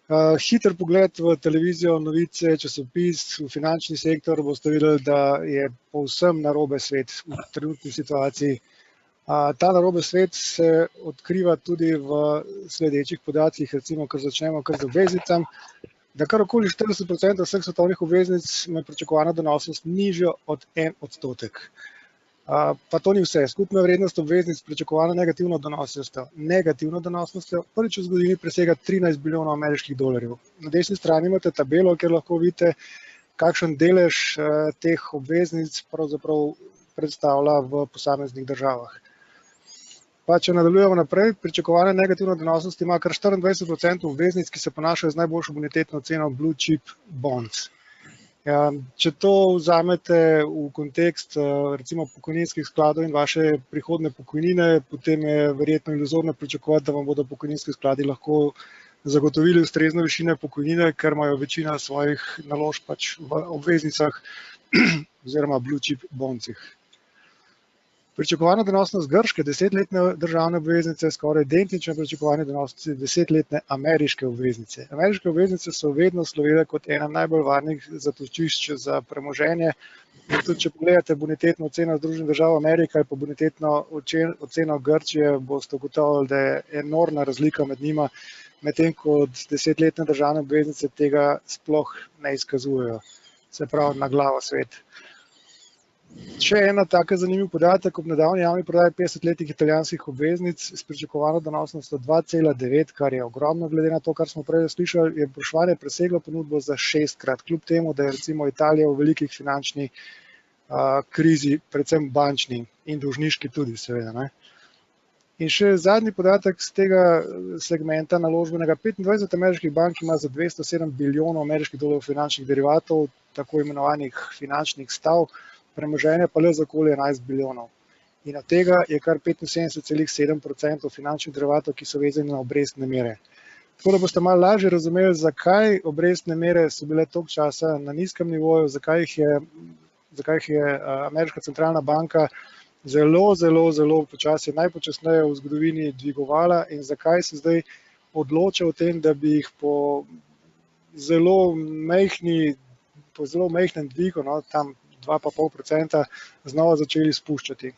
Hiter pogled v televizijo, novice, časopis, v finančni sektor boste videli, da je povsem narobe svet v trenutni situaciji. Ta narobe svet se odkriva tudi v sledečih podatkih, recimo, kar začnemo kar z obveznicami, da kar okoli 40% vseh svetovnih obveznic ima pričakovana donosnost nižjo od 1%. Pa to ni vse. Skupna vrednost obveznic pričakovana negativno donosnostjo prvič v zgodovini presega 13 bilijonov ameriških dolarjev. Na desni strani imate tabelo, kjer lahko vidite, kakšen delež teh obveznic pravzaprav predstavlja v posameznih državah. Pa če nadaljujemo naprej, pričakovana negativna donosnost ima kar 24% obveznic, ki se ponašajo z najboljšo bonitetno ceno Blue Chip Bonds. Če to vzamete v kontekst recimo pokojninskih skladov in vaše prihodne pokojnine, potem je verjetno iluzorno pričakovati, da vam bodo pokojninski skladi lahko zagotovili ustrezne višine pokojnine, ker imajo večina svojih naložb pač v obveznicah oziroma Blue Chip Bondsih. Pričakovana donosnost grške 10-letne državne obveznice je skoraj identična pričakovani donosnosti 10-letne ameriške obveznice. Ameriške obveznice so vedno slovele kot ena najbolj varnih zatočišč za premoženje. In tudi, če pogledate bonitetno oceno Združenih držav Amerike ali pa bonitetno oceno Grčije, boste ugotovili, da je enormna razlika med njima, medtem ko 10-letne državne obveznice tega sploh ne izkazujejo. Se pravi, na glavo svet. Še ena taka zanimiv podatek, ob nedavni javni prodaji 50-letnih italijanskih obveznic s pričakovano donosnostjo 2,9, kar je ogromno glede na to, kar smo prej slišali, je povpraševanje preseglo ponudbo za 6-krat, kljub temu, da je recimo Italija v velikih finančni krizi, predvsem bančni in dolžniški tudi seveda. In še zadnji podatek z tega segmenta naložbenega, 25 ameriških bank ima za 207 bilijonov ameriških dolarjev finančnih derivatov, tako imenovanih finančnih stav, premoženje pa le za okoli 11 bilijonov. In od tega je kar 75,7% finančnih derivatov, ki so vezani na obrestne mere. Tako da boste malo lažje razumeli, zakaj obrestne mere so bile toliko časa na nizkem nivoju, zakaj jih je ameriška centralna banka zelo počasi, najpočasneje v zgodovini dvigovala in zakaj se zdaj odloča o tem, da bi jih po zelo majhnem dvigu, tam 2,5%, znova začeli spuščati.